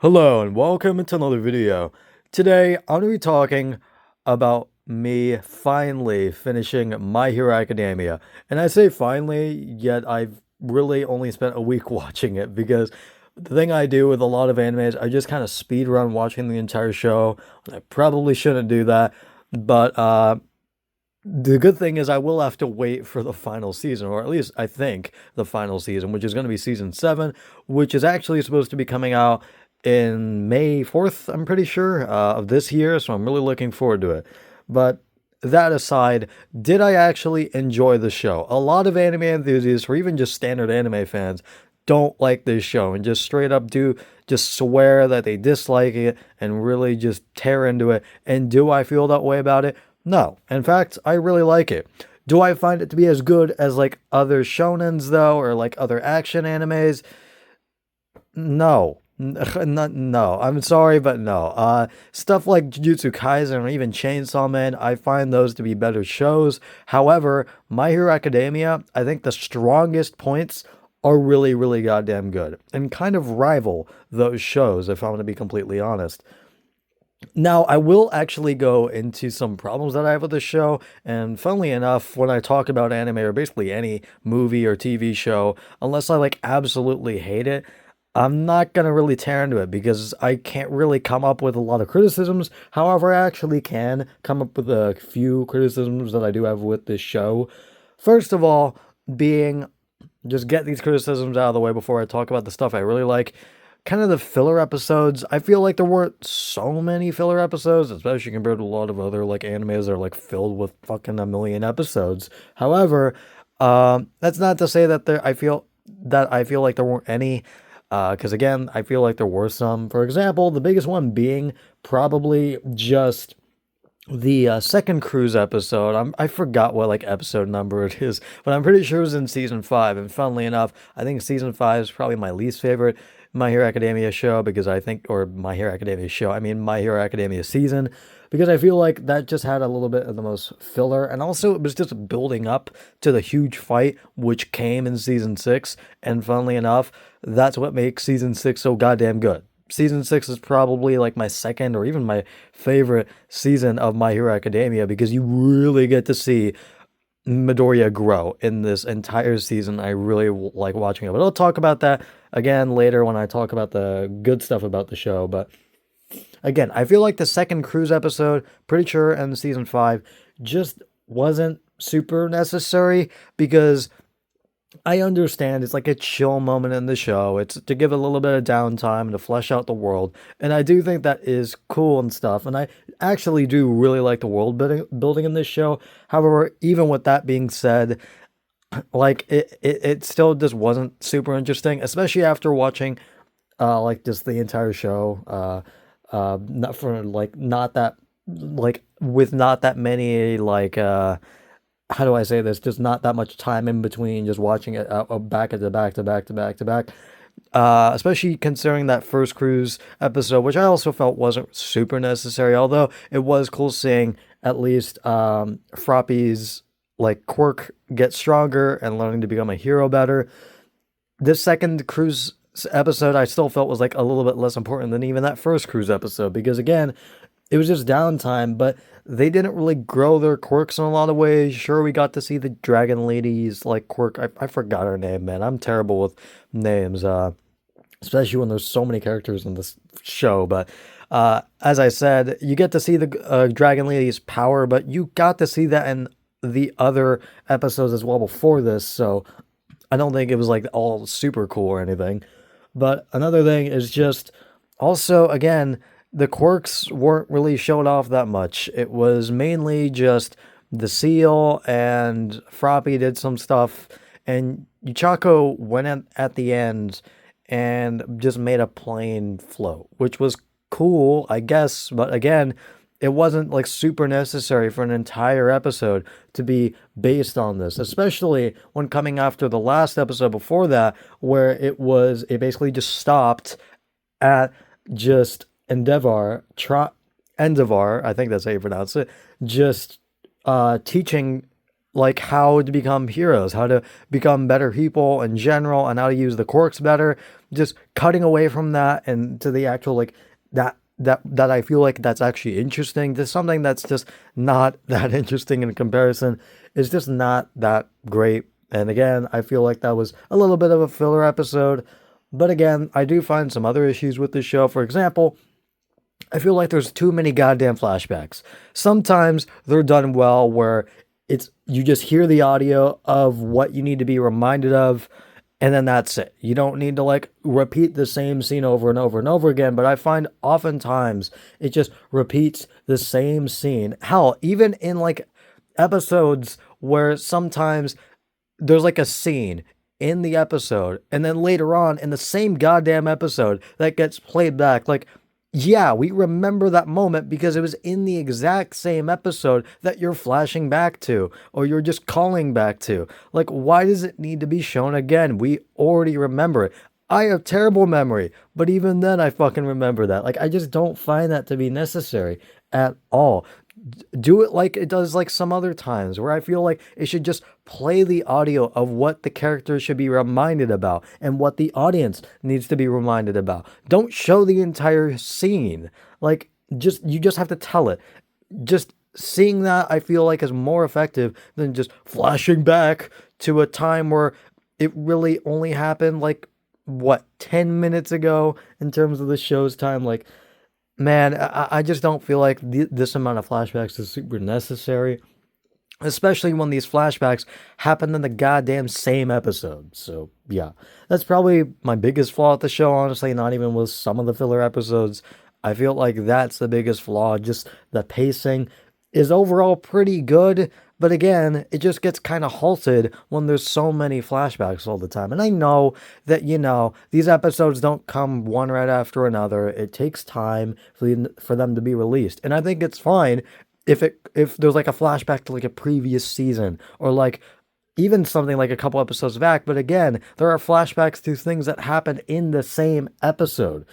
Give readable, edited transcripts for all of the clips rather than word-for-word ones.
Hello and welcome to another video. Today I'm going to be talking about me finally finishing My Hero Academia. And I say finally, yet I've really only spent a week watching it because the thing I do with a lot of animes, I just kind of speed run watching the entire show. I probably shouldn't do that, but the good thing is I will have to wait for the final season, or at least I think the final season, which is going to be season 7, which is actually supposed to be coming out in May 4th, I'm pretty sure, of this year, so I'm really looking forward to it. But that aside, did I actually enjoy the show? A lot of anime enthusiasts, or even just standard anime fans, don't like this show and just straight up just swear that they dislike it and really just tear into it. And do I feel that way about it? No. In fact, I really like it. Do I find it to be as good as like other shonens though, or like other action animes? No. No, I'm sorry, but no. Stuff like Jujutsu Kaisen or even Chainsaw Man, I find those to be better shows. However, My Hero Academia, I think the strongest points are really, really goddamn good and kind of rival those shows, if I'm going to be completely honest. Now, I will actually go into some problems that I have with the show, and funnily enough, when I talk about anime or basically any movie or TV show, unless I like absolutely hate it, I'm not gonna really tear into it because I can't really come up with a lot of criticisms. However, I actually can come up with a few criticisms that I do have with this show. First of all, being just get these criticisms out of the way before I talk about the stuff I really like. Kind of the filler episodes. I feel like there weren't so many filler episodes, especially compared to a lot of other like animes that are like filled with fucking a million episodes. However, that's not to say that I feel like there weren't any. Because again, I feel like there were some. For example, the biggest one being probably just the second cruise episode. I forgot what like episode number it is, but I'm pretty sure it was in season 5. And funnily enough, I think season 5 is probably my least favorite My Hero Academia show because I think, or My Hero Academia show, I mean My Hero Academia season, because I feel like that just had a little bit of the most filler, and also it was just building up to the huge fight which came in season 6. And funnily enough, that's what makes season 6 so goddamn good. Season 6 is probably like my second or even my favorite season of My Hero Academia because you really get to see Midoriya grow in this entire season. I really like watching it, but I'll talk about that again later when I talk about the good stuff about the show. But again, I feel like the second cruise episode, pretty sure in season 5, just wasn't super necessary because I understand it's like a chill moment in the show. It's to give a little bit of downtime and to flesh out the world. And I do think that is cool and stuff. And I actually do really like the world building in this show. However, even with that being said, like it still just wasn't super interesting, especially after watching like just the entire show. Not for like not that like with not that many like how do I say this? Just not that much time in between, just watching it back to back to back to back to back. Especially considering that first cruise episode, which I also felt wasn't super necessary, although it was cool seeing at least Froppy's like quirk get stronger and learning to become a hero better. This second cruise episode I still felt was like a little bit less important than even that first cruise episode because again, it was just downtime, but they didn't really grow their quirks in a lot of ways. Sure, we got to see the Dragon Lady's like quirk. I forgot her name, man. I'm terrible with names, especially when there's so many characters in this show. But as I said, you get to see the Dragon Lady's power, but you got to see that in the other episodes as well before this. So I don't think it was like all super cool or anything. But another thing is just also, again, the quirks weren't really shown off that much. It was mainly just the seal and Froppy did some stuff, and Yuchako went at the end and just made a plane float, which was cool, I guess, but again, it wasn't like super necessary for an entire episode to be based on this, especially when coming after the last episode before that, where it basically just stopped at just Endeavor, I think that's how you pronounce it, just teaching like how to become heroes, how to become better people in general, and how to use the quirks better. just cutting away from that and to the actual like that I feel like that's actually interesting. There's something that's just not that interesting in comparison. It's just not that great. And again, I feel like that was a little bit of a filler episode. But again, I do find some other issues with the show. For example, I feel like there's too many goddamn flashbacks. Sometimes they're done well where it's you just hear the audio of what you need to be reminded of, and then that's it. You don't need to like repeat the same scene over and over and over again, but I find oftentimes it just repeats the same scene. Hell, even in like episodes where sometimes there's like a scene in the episode, and then later on in the same goddamn episode that gets played back, like, yeah, we remember that moment because it was in the exact same episode that you're flashing back to, or you're just calling back to. Like, why does it need to be shown again? We already remember it. I have terrible memory, but even then I fucking remember that. Like, I just don't find that to be necessary at all. Do it like it does like some other times where I feel like it should just play the audio of what the character should be reminded about and what the audience needs to be reminded about. Don't show the entire scene. Like you just have to tell it. Just seeing that I feel like is more effective than just flashing back to a time where it really only happened like what 10 minutes ago in terms of the show's time. Like, man, I just don't feel like this amount of flashbacks is super necessary, especially when these flashbacks happen in the goddamn same episode. So, yeah, that's probably my biggest flaw with the show, honestly, not even with some of the filler episodes. I feel like that's the biggest flaw, just the pacing is overall pretty good, but again, it just gets kind of halted when there's so many flashbacks all the time. And I know that, these episodes don't come one right after another. It takes time for them to be released. And I think it's fine if there's like a flashback to like a previous season or like even something like a couple episodes back. But again, there are flashbacks to things that happened in the same episode.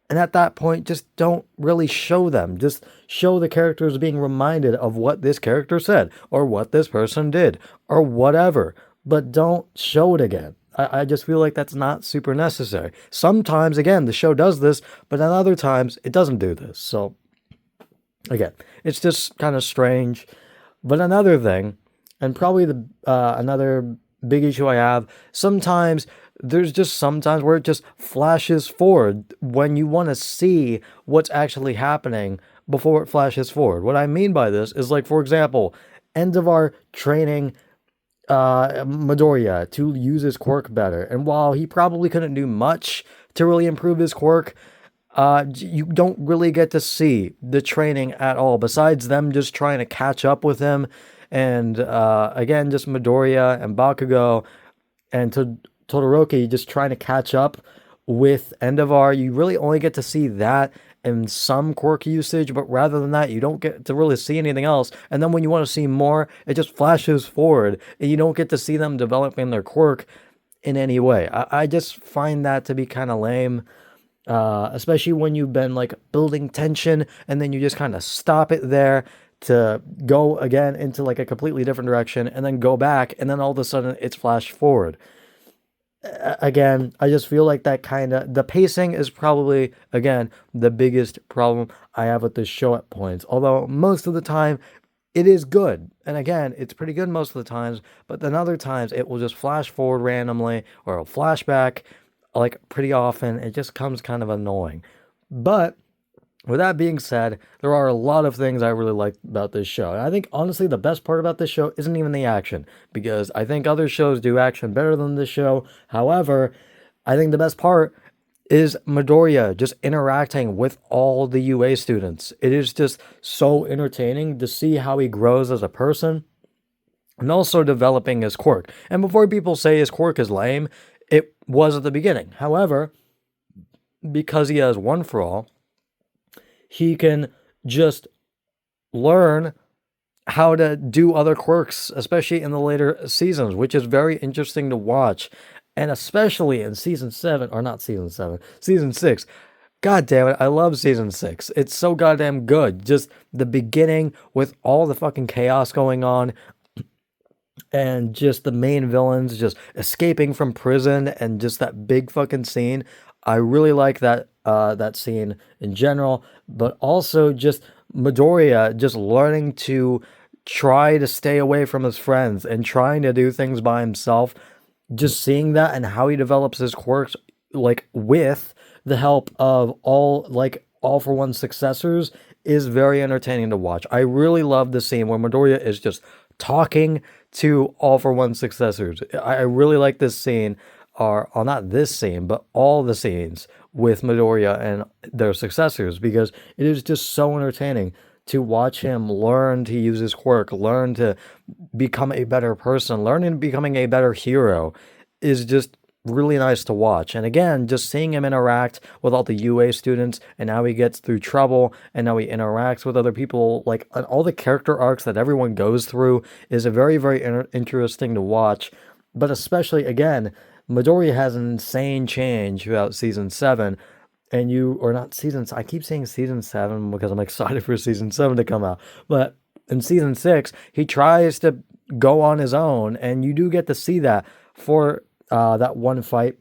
And at that point, just don't really show them. Just show the characters being reminded of what this character said, or what this person did, or whatever. But don't show it again. I just feel like that's not super necessary. Sometimes, again, the show does this, but at other times, it doesn't do this. So, again, it's just kind of strange. But another thing, and probably another big issue I have, sometimes there's just sometimes where it just flashes forward when you want to see what's actually happening before it flashes forward. What I mean by this is, like, for example, end of our training Midoriya to use his quirk better. And while he probably couldn't do much to really improve his quirk, you don't really get to see the training at all, besides them just trying to catch up with him. And again, just Midoriya and Bakugo and Todoroki just trying to catch up with Endeavor. You really only get to see that and some quirk usage, but rather than that, you don't get to really see anything else. And then when you want to see more, it just flashes forward, and you don't get to see them developing their quirk in any way. I just find that to be kind of lame, especially when you've been like building tension, and then you just kind of stop it there to go again into like a completely different direction, and then go back, and then all of a sudden it's flashed forward. Again, I just feel like that the pacing is probably, again, the biggest problem I have with this show at points. Although most of the time it is good. And again, it's pretty good most of the times, but then other times it will just flash forward randomly or it'll flash back like pretty often. It just comes kind of annoying. But with that being said, there are a lot of things I really like about this show. And I think, honestly, the best part about this show isn't even the action, because I think other shows do action better than this show. However, I think the best part is Midoriya just interacting with all the UA students. It is just so entertaining to see how he grows as a person and also developing his quirk. And before people say his quirk is lame, it was at the beginning. However, because he has One For All, he can just learn how to do other quirks, especially in the later seasons, which is very interesting to watch. And especially in season 7, or not season 7, season 6. God damn it, I love season 6. It's so goddamn good. Just the beginning with all the fucking chaos going on, and just the main villains just escaping from prison, and just that big fucking scene. I really like that scene in general, but also just Midoriya just learning to try to stay away from his friends and trying to do things by himself. Just seeing that and how he develops his quirks, like with the help of all for one successors, is very entertaining to watch. I really love the scene where Midoriya is just talking to all for one successors. I really like this scene, or not this scene, but all the scenes with Midoriya and their successors, because it is just so entertaining to watch him learn to use his quirk, learn to become a better person, learning becoming a better hero is just really nice to watch. And again, just seeing him interact with all the UA students and how he gets through trouble and how he interacts with other people, like and all the character arcs that everyone goes through, is a very, very interesting to watch. But especially, again, Midoriya has an insane change throughout season 7. And or not season, I keep saying season 7 because I'm excited for season 7 to come out. But in season 6, he tries to go on his own, and you do get to see that for that one fight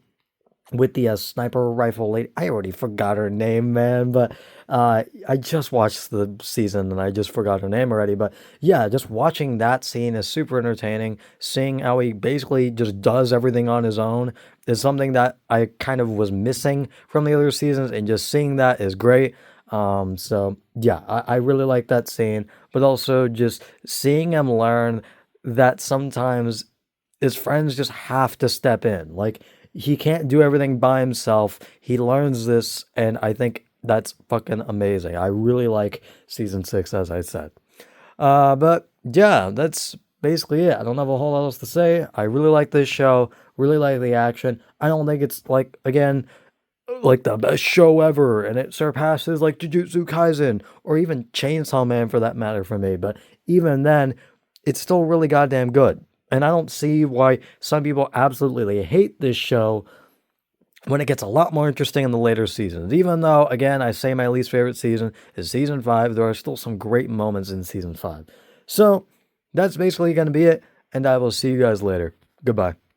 with the sniper rifle lady. I already forgot her name, man, but I just watched the season and I just forgot her name already. But yeah, just watching that scene is super entertaining. Seeing how he basically just does everything on his own is something that I kind of was missing from the other seasons, and just seeing that is great. So yeah, I really like that scene, but also just seeing him learn that sometimes his friends just have to step in. Like, he can't do everything by himself. He learns this, and I think that's fucking amazing. I really like season 6, as I said. But yeah, that's basically it. I don't have a whole lot else to say. I really like this show, really like the action. I don't think it's, like, again, like the best show ever, and it surpasses like Jujutsu Kaisen or even Chainsaw Man for that matter for me. But even then, it's still really goddamn good. And I don't see why some people absolutely hate this show when it gets a lot more interesting in the later seasons. Even though, again, I say my least favorite season is season 5, there are still some great moments in season 5. So, that's basically going to be it, and I will see you guys later. Goodbye.